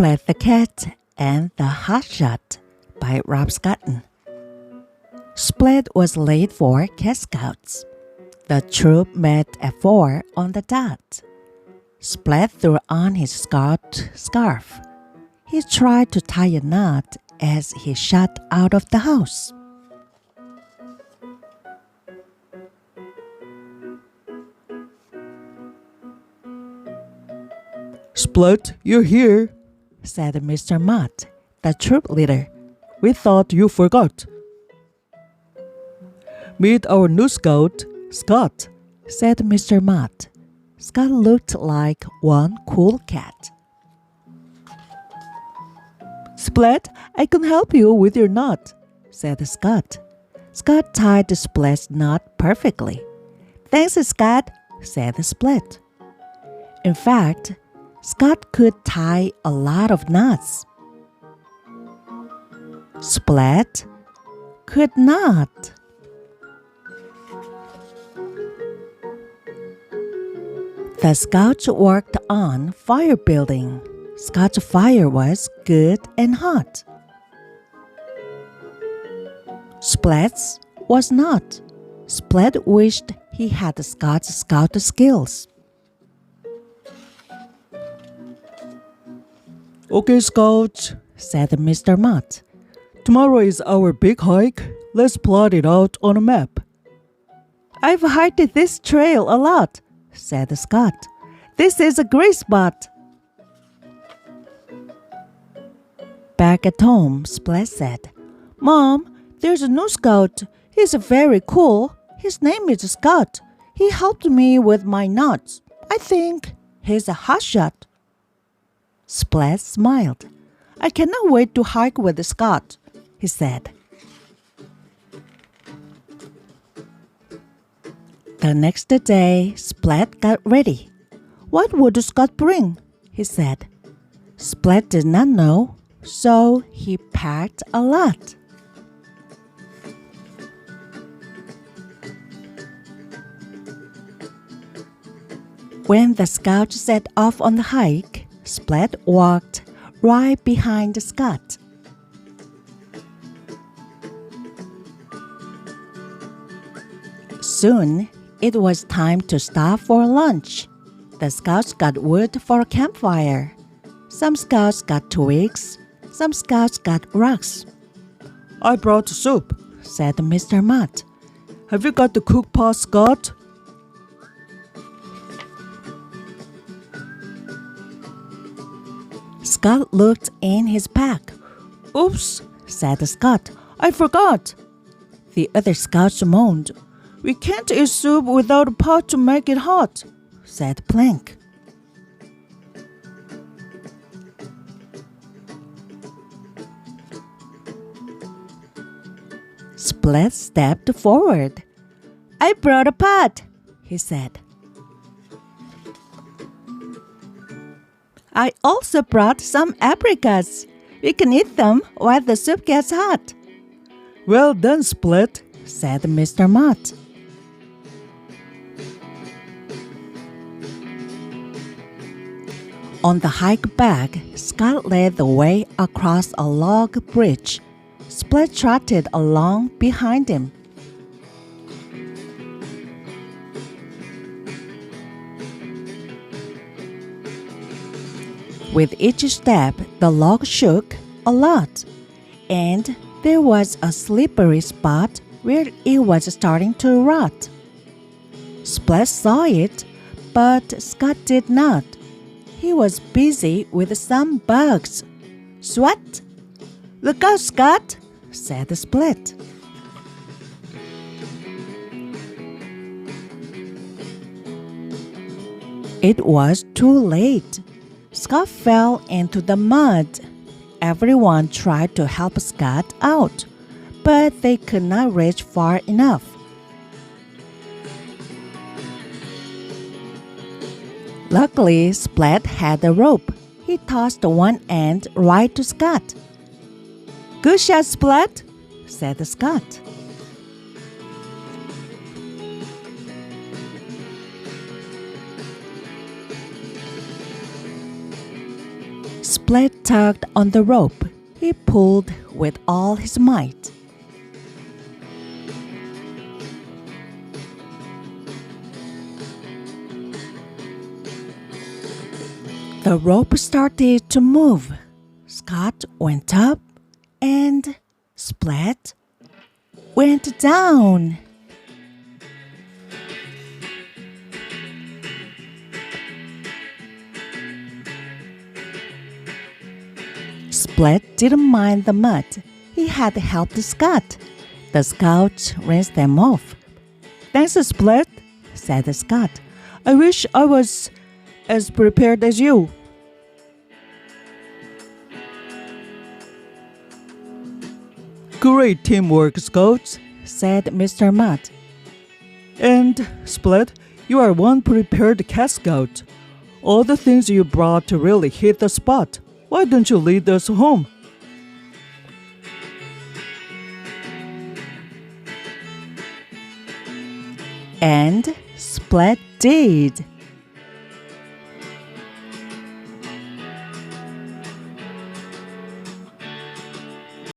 Splat the Cat and the Hotshot by Rob Scotton. Splat was late for Cat Scouts. The troop met at 4 on the dot. Splat threw on his scout scarf. He tried to tie a knot as he shot out of the house. Splat, you're here, said Mr. Mott, the troop leader. We thought you forgot. Meet our new scout, Scott, said Mr. Mott. Scott looked like one cool cat. Splat, I can help you with your knot, said Scott. Scott tied Splat's knot perfectly. Thanks, Scott, said Splat. In fact, Scott could tie a lot of knots. Splat could not. The Scouts worked on fire building. Scout's fire was good and hot. Splat's was not. Splat wished he had Scout's scout skills. Okay, Scouts, said Mr. Mott. Tomorrow is our big hike. Let's plot it out on a map. I've hiked this trail a lot, said Scott. This is a great spot. Back at home, Splat said, Mom, there's a new scout. He's very cool. His name is Scott. He helped me with my knots. I think he's a hotshot. Splat smiled. I cannot wait to hike with Scott, he said. The next day, Splat got ready. What would Scott bring? He said. Splat did not know, so he packed a lot. When the Scouts set off on the hike, Splat walked right behind Scott. Soon, it was time to stop for lunch. The Scouts got wood for a campfire. Some Scouts got twigs. Some Scouts got rocks. I brought soup, said Mr. Mott. Have you got the cook pot, Scott? Scott looked in his pack. Oops, said Scott. I forgot. The other Scouts moaned. We can't eat soup without a pot to make it hot, said Plank. Splat stepped forward. I brought a pot, he said. I also brought some apricots. We can eat them while the soup gets hot. Well done, Splat, said Mr. Mott. On the hike back, Scott led the way across a log bridge. Splat trotted along behind him. With each step, the log shook a lot, and there was a slippery spot where it was starting to rot. Splat saw it, but Scott did not. He was busy with some bugs. Swat! Look out, Scott, said Splat. It was too late. Scott fell into the mud. Everyone tried to help Scott out, but they could not reach far enough. Luckily, Splat had a rope. He tossed one end right to Scott. Good shot, Splat, said Scott. Split tugged on the rope. He pulled with all his might. The rope started to move. Scott went up and Split went down. Split didn't mind the mud. He had helped Scott. The Scout rinsed them off. Thanks, Split, said Scott. I wish I was as prepared as you. Great teamwork, Scouts, said Mr. Mud. And, Split, you are one prepared Cat Scout. All the things you brought really hit the spot. Why don't you lead us home? And Split did.